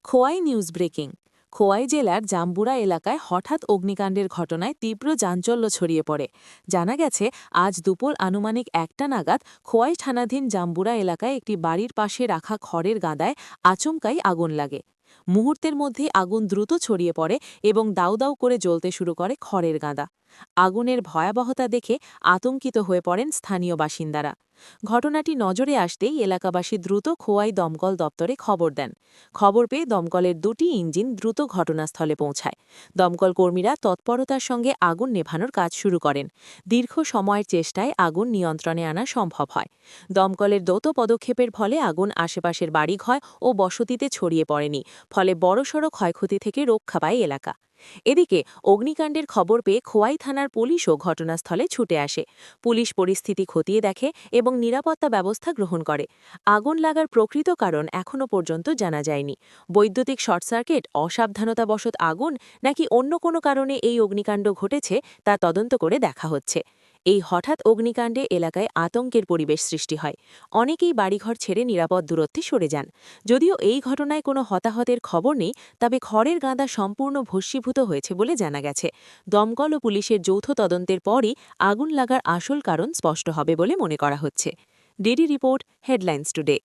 Khowai news breaking. Khowai জেলার জাম্বুরা এলাকায় হঠাৎ অগ্নিকাণ্ডের ঘটনায় তীব্র চাঞ্চল্য ছড়িয়ে পড়ে। জানা গেছে, আজ দুপুর আনুমানিক ১টা নাগাদ খোয়াই থানাধীন জাম্বুরা এলাকায় একটি বাড়ির পাশে রাখা খড়ের গাদায় আচমকাই আগুন লাগে। মুহূর্তের মধ্যেই আগুন দ্রুত ছড়িয়ে পড়ে এবং দাউ দাউ করে জ্বলতে শুরু করে খড়ের গাদা। আগুনের ভয়াবহতা দেখে আতঙ্কিত হয়ে পড়েন স্থানীয় বাসিন্দারা। ঘটনাটি নজরে আসতেই এলাকাবাসী দ্রুত খোয়াই দমকল দপ্তরে খবর দেন। খবর পেয়ে দমকলের ২টি ইঞ্জিন দ্রুত ঘটনাস্থলে পৌঁছায়। দমকল কর্মীরা তৎপরতার সঙ্গে আগুন নেভানোর কাজ শুরু করেন। দীর্ঘ সময়ের চেষ্টায় আগুন নিয়ন্ত্রণে আনা সম্ভব হয়। দমকলের দ্রুত পদক্ষেপের ফলে আগুন আশেপাশের বাড়িঘর ও বসতিতে ছড়িয়ে পড়েনি, ফলে বড়সড় ক্ষয়ক্ষতি থেকে রক্ষা পায় এলাকা। এদিকে অগ্নিকাণ্ডের খবর পেয়ে খোয়াই থানার পুলিশও ঘটনাস্থলে ছুটে আসে। পুলিশ পরিস্থিতি খতিয়ে দেখে এবং নিরাপত্তা ব্যবস্থা গ্রহণ করে। আগুন লাগার প্রকৃত কারণ এখনও পর্যন্ত জানা যায়নি। বৈদ্যুতিক শর্ট সার্কিট, অসাবধানতাবশত আগুন, নাকি অন্য কোনো কারণে এই অগ্নিকাণ্ড ঘটেছে তা তদন্ত করে দেখা হচ্ছে। এই হঠাৎ অগ্নিকাণ্ডে এলাকায় আতঙ্কের পরিবেশ সৃষ্টি হয়। অনেকেই বাড়িঘর ছেড়ে নিরাপদ দূরত্বে সরে যান। যদিও এই ঘটনায় কোনো হতাহতের খবর নেই, তবে খড়ের গাদা সম্পূর্ণ ভস্মীভূত হয়েছে বলে জানা গেছে। দমকল ও পুলিশের যৌথ তদন্তের পরই আগুন লাগার আসল কারণ স্পষ্ট হবে বলে মনে করা হচ্ছে। DD report, headlines today.